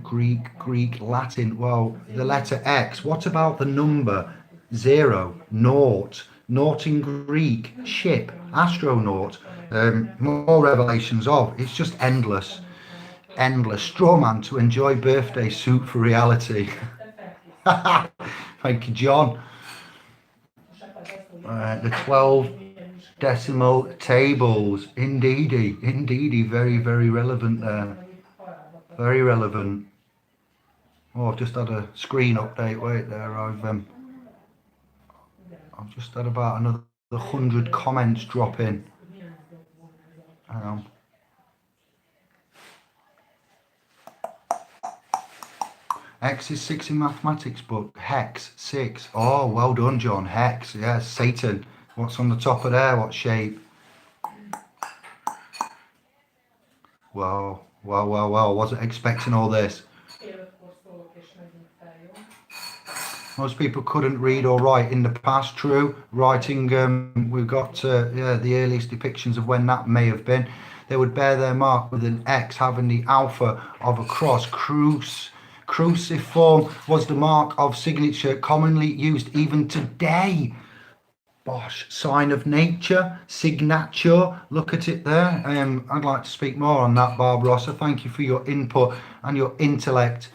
Greek, Latin. Well, the letter X. What about the number 0, naught, naught in Greek, ship, astronaut? More revelations of. It's just endless. Endless. Straw man to enjoy birthday suit for reality. Thank you, John. The 12 decimal tables. Indeedy. Very, very relevant there. Very relevant. Oh, I've just had a screen update. Wait there. I've just had about another 100 comments drop in. Hang on. X is 6 in mathematics book. Hex, 6. Oh, well done, John. Hex, yes. Satan. What's on the top of there? What shape? Wow. Wasn't expecting all this. Most people couldn't read or write in the past. True. Writing, we've got the earliest depictions of when that may have been. They would bear their mark with an X having the alpha of a cross. Cruciform was the mark of signature commonly used even today. Bosh, sign of nature, signature. Look at it there. I'd like to speak more on that, Barbarossa. Thank you for your input and your intellect.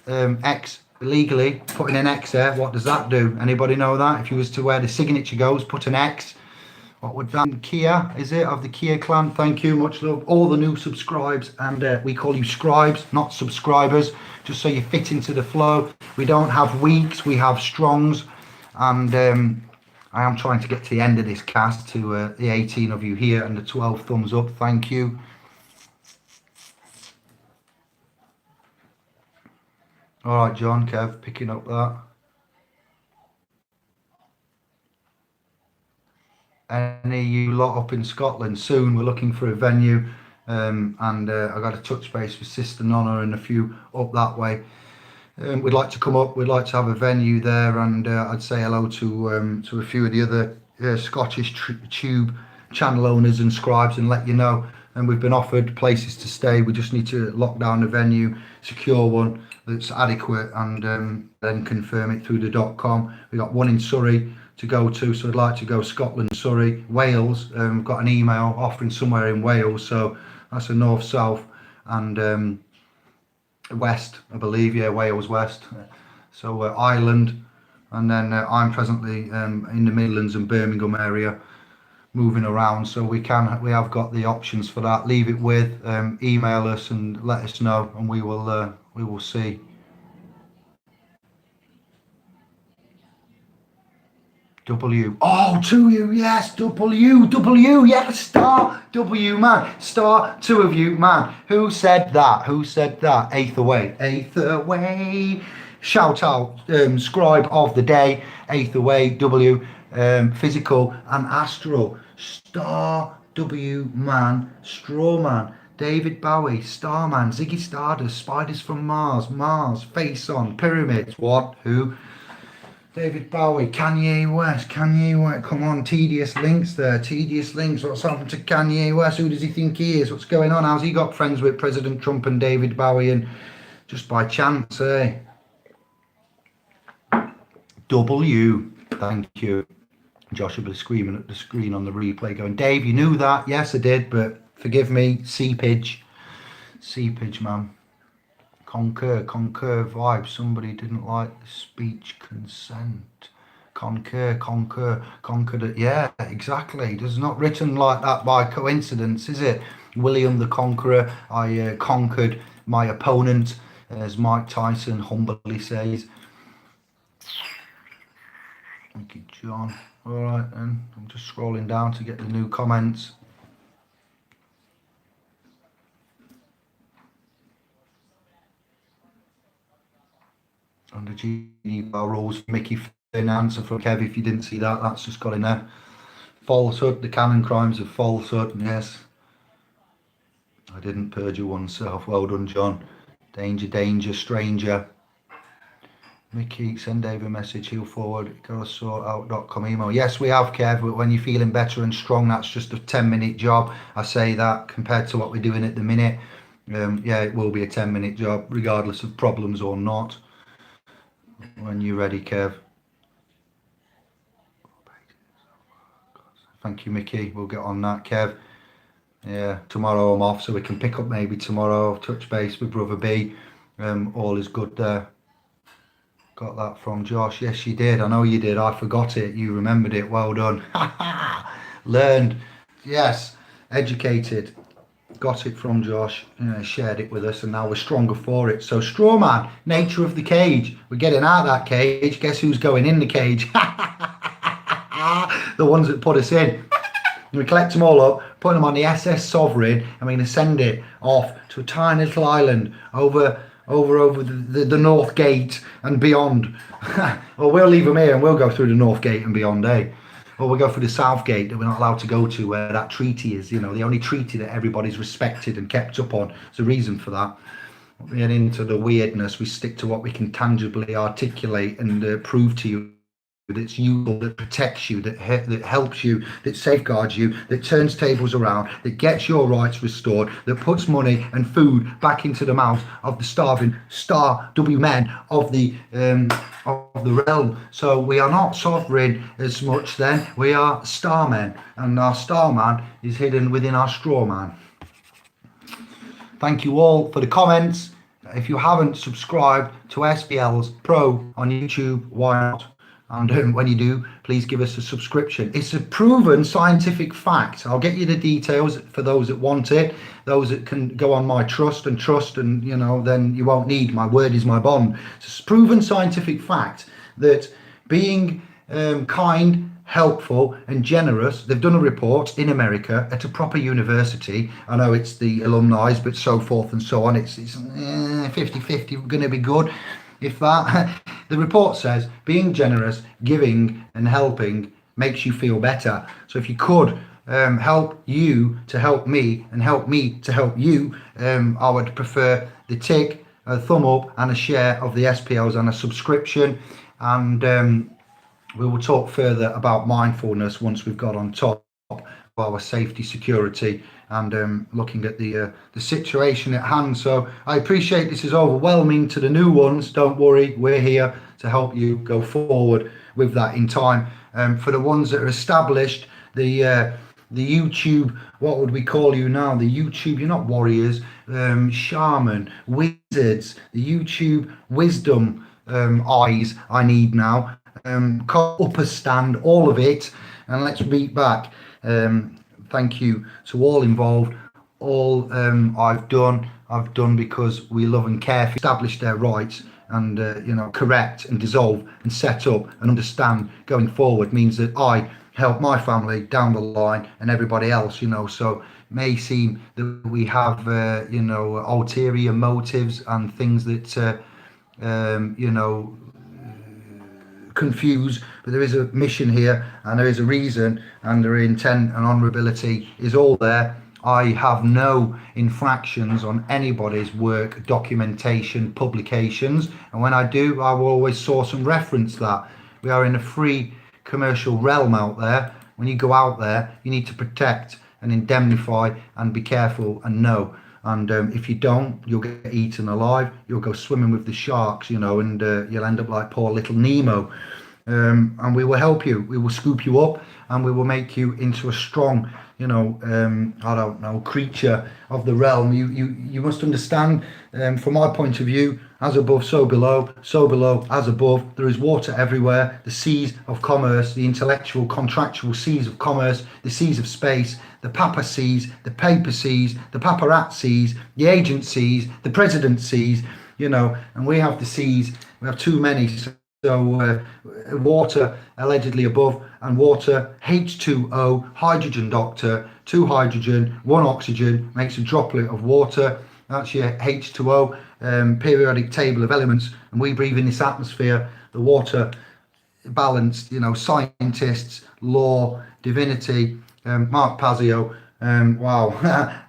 X legally, putting an X there, what does that do? Anybody know that? If you was to where the signature goes, put an X. What would that? Kia, is it? Of the Kia clan. Thank you, much love. All the new subscribes, and we call you scribes, not subscribers, just so you fit into the flow. We don't have weaks, we have strongs, and I am trying to get to the end of this cast to the 18 of you here and the 12 thumbs up. Thank you. All right, John, Kev, picking up that. Any you lot up in Scotland soon? We're looking for a venue, and I got a touch base with Sister Nonna and a few up that way. We'd like to come up. We'd like to have a venue there, and I'd say hello to a few of the other Scottish tube channel owners and scribes and let you know. And we've been offered places to stay. We just need to lock down the venue, secure one that's adequate, and then confirm it through the .com. We got one in Surrey to go to, so I'd like to go Scotland, Surrey, Wales. We've got an email offering somewhere in Wales, so that's a north-south and west, I believe, yeah, Wales west. So Ireland, and then I'm presently in the Midlands and Birmingham area, moving around. So we have got the options for that. Leave it with, email us and let us know, and we will see. W. Oh, to you, yes. W, yes. Star, W, man. Star, 2 of you, man. Who said that? Eighth away. Shout out, scribe of the day. Eighth away, W. Physical and astral. Star, W, man. Straw man. David Bowie, Starman, Ziggy Stardust, Spiders from Mars, Face On, Pyramids. What? Who? David Bowie, Kanye West, come on, tedious links there, what's happened to Kanye West, who does he think he is, what's going on, how's he got friends with President Trump and David Bowie, and just by chance, eh? W, thank you. Josh will be screaming at the screen on the replay going, Dave, you knew that? Yes, I did, but forgive me, seepage, man. Concur vibe. Somebody didn't like the speech consent. Concur. Yeah, exactly. It's not written like that by coincidence, is it? William the Conqueror. I conquered my opponent, as Mike Tyson humbly says. Thank you, John. All right, then. I'm just scrolling down to get the new comments. Under GD rules, Mickey an answer from Kev. If you didn't see that, that's just got in there. Falsehood, the canon crimes of falsehood. Yes, I didn't perjure oneself. Well done, John. Danger, danger, stranger. Mickey, send Dave a message, he'll forward. Gotta sort out.com email. Yes, we have, Kev, but when you're feeling better and strong, that's just a 10-minute job. I say that compared to what we're doing at the minute. Yeah, it will be a 10-minute job, regardless of problems or not. When you're ready, Kev. Thank you, Mickey. We'll get on that, Kev. Yeah, tomorrow I'm off, so we can pick up maybe tomorrow, touch base with Brother B. All is good there. Got that from Josh. Yes, you did. I know you did. I forgot it. You remembered it. Well done. Learned. Yes. Educated. Got it from Josh. Shared it with us, and now we're stronger for it. So, Strawman, nature of the cage. We're getting out of that cage. Guess who's going in the cage? The ones that put us in. We collect them all up, put them on the SS Sovereign, and we're going to send it off to a tiny little island over the North Gate and beyond. Or we'll leave them here and we'll go through the North Gate and beyond, eh? Or we'll go through the South Gate that we're not allowed to go to, where that treaty is, the only treaty that everybody's respected and kept up on. There's a reason for that. We get into the weirdness, we stick to what we can tangibly articulate and prove to you that's useful, that protects you, that helps you, that safeguards you, that turns tables around, that gets your rights restored, that puts money and food back into the mouth of the starving star W men of the realm. So we are not sovereign as much then, we are starmen, and our starman is hidden within our straw man. Thank you all for the comments. If you haven't subscribed to SBL's Pro on YouTube, why not? And when you do, please give us a subscription. It's a proven scientific fact. I'll get you the details for those that want it, those that can go on my trust, and then you won't need my word is my bond. It's a proven scientific fact that being kind, helpful and generous, they've done a report in America at a proper university. I know it's the alumni, but so forth and so on. It's 50-50, going to be good. If that, the report says being generous, giving and helping makes you feel better. So if you could help you to help me and help me to help you, I would prefer the tick, a thumb up and a share of the SPLs and a subscription. And we will talk further about mindfulness once we've got on top of our safety, security, and looking at the situation at hand. So I appreciate this is overwhelming to the new ones. Don't worry, we're here to help you go forward with that in time. For the ones that are established, the YouTube, what would we call you now? The YouTube, you're not warriors, shaman, wizards, the YouTube wisdom eyes I need now. Upper stand, all of it, and let's meet back. Thank you to all involved. All I've done because we love and care for, establish their rights, and correct and dissolve and set up and understand going forward means that I help my family down the line and everybody else. So it may seem that we have ulterior motives and things that confuse, but there is a mission here and there is a reason, and their intent and honorability is all there. I have no infractions on anybody's work, documentation, publications, and when I do, I will always source and reference that. We are in a free commercial realm out there. When you go out there, you need to protect and indemnify and be careful and know. And if you don't, you'll get eaten alive. You'll go swimming with the sharks, and you'll end up like poor little Nemo. And we will help you. We will scoop you up, and we will make you into a strong, creature of the realm. You must understand, from my point of view, as above, so below, as above. There is water everywhere. The seas of commerce, the intellectual, contractual seas of commerce, the seas of space, the papa seas, the paper seas, the paparazzi's, the agencies, the presidencies, and we have the seas. We have too many. So water allegedly above, and water, H2O, hydrogen doctor, 2 hydrogen, 1 oxygen makes a droplet of water. That's your H2O, periodic table of elements, and we breathe in this atmosphere. The water balanced, you know, scientists, law, divinity. Mark Pazio, wow,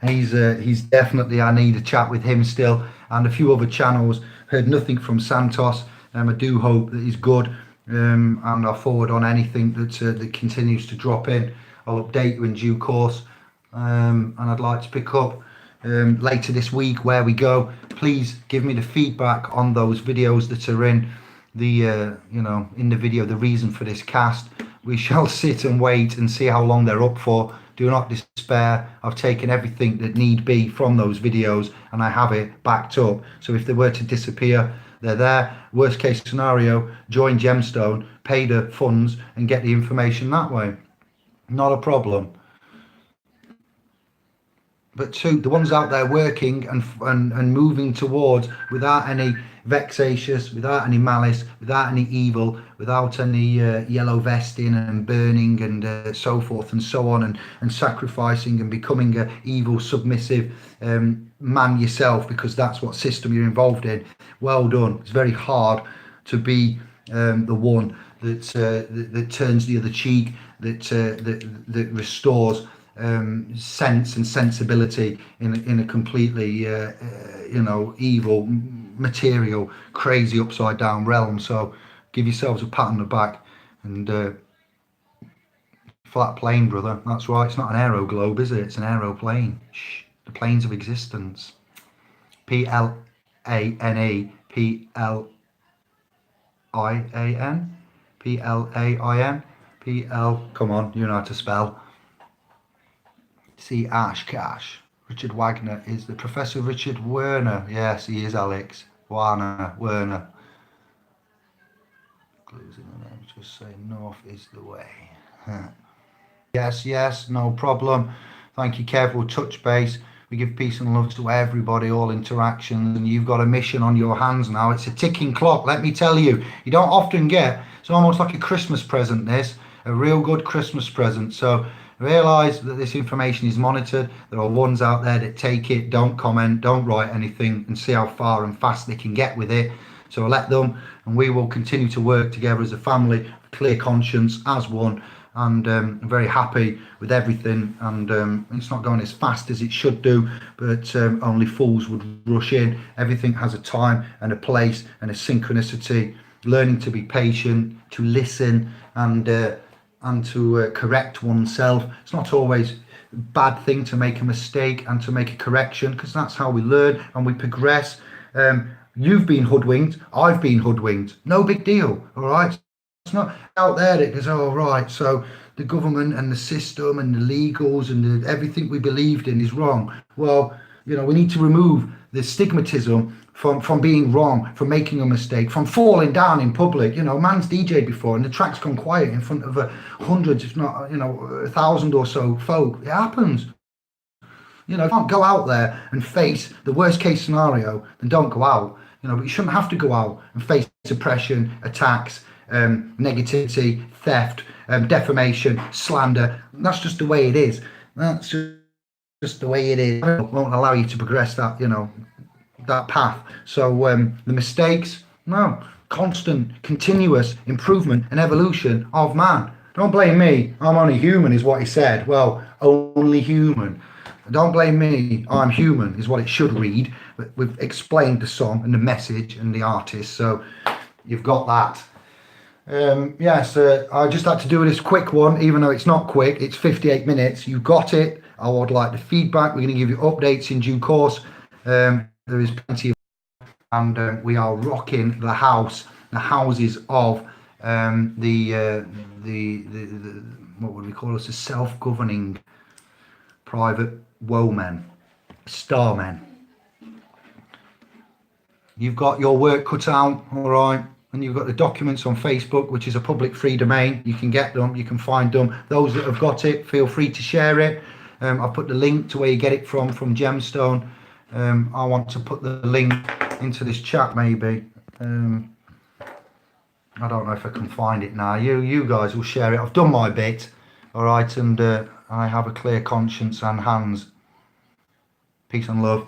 he's definitely, I need a chat with him still, and a few other channels. Heard nothing from Santos. I do hope that he's good, and I'll forward on anything that continues to drop in. I'll update you in due course, and I'd like to pick up later this week where we go. Please give me the feedback on those videos that are in the in the video, the reason for this cast. We shall sit and wait and see how long they're up for. Do not despair. I've taken everything that need be from those videos and I have it backed up, so if they were to disappear, they're there. Worst case scenario, join Gemstone, pay the funds and get the information that way. Not a problem. But two, the ones out there working and moving towards, without any vexatious, without any malice, without any evil, without any yellow vesting and burning and so forth and so on, and sacrificing and becoming a evil submissive man yourself, because that's what system you're involved in. Well done. It's very hard to be the one that turns the other cheek, that restores sense and sensibility in a completely evil, material, crazy, upside down realm. So give yourselves a pat on the back. And flat plane, brother, that's right, it's not an aero globe, is it? It's an aeroplane. Shh. The planes of existence. Plane, Plian, Plain, come on, you know how to spell. See Ash Cash. Richard Wagner is the Professor Richard Werner. Yes, he is, Alex. Werner. Clues in the name. Just say north is the way. Yes, no problem. Thank you, Kev. We'll touch base. We give peace and love to everybody, all interactions, and you've got a mission on your hands now. It's a ticking clock, let me tell you. You don't often get, it's almost like a Christmas present, this. A real good Christmas present. So realise that this information is monitored. There are ones out there that take it, don't comment, don't write anything, and see how far and fast they can get with it. So let them, and we will continue to work together as a family, clear conscience, as one. And I'm very happy with everything, and it's not going as fast as it should do, but only fools would rush in. Everything has a time and a place and a synchronicity. Learning to be patient, to listen, and to correct oneself. It's not always a bad thing to make a mistake and to make a correction, because that's how we learn and we progress. You've been hoodwinked, I've been hoodwinked, no big deal, all right? It's not out there that goes, oh right, so the government and the system and the legals and everything we believed in is wrong. Well, we need to remove the stigmatism from being wrong, from making a mistake, from falling down in public. Man's DJ'd before and the track's gone quiet in front of hundreds, if not 1,000 or so folk. It happens. You can't go out there and face the worst case scenario, then don't go out. But you shouldn't have to go out and face oppression, attacks, negativity, theft, defamation, slander. That's just the way it is. That's just the way it is. It won't allow you to progress that, that path. So the mistakes, no, constant, continuous improvement and evolution of man. Don't blame me. I'm only human, is what he said. Well, only human. Don't blame me. I'm human, is what it should read. But we've explained the song and the message and the artist, so you've got that. Yes, I just had to do this quick one, even though it's not quick. It's 58 minutes. You got it. I would like the feedback. We're going to give you updates in due course. There is plenty of, and we are rocking the houses of the what would we call us? The self-governing private women, starmen. You've got your work cut out, all right. And you've got the documents on Facebook, which is a public free domain. You can get them, you can find them. Those that have got it, feel free to share it. I'll put the link to where you get it from Gemstone. I want to put the link into this chat maybe. I don't know if I can find it now. You guys will share it. I've done my bit, all right, and I have a clear conscience and hands. Peace and love.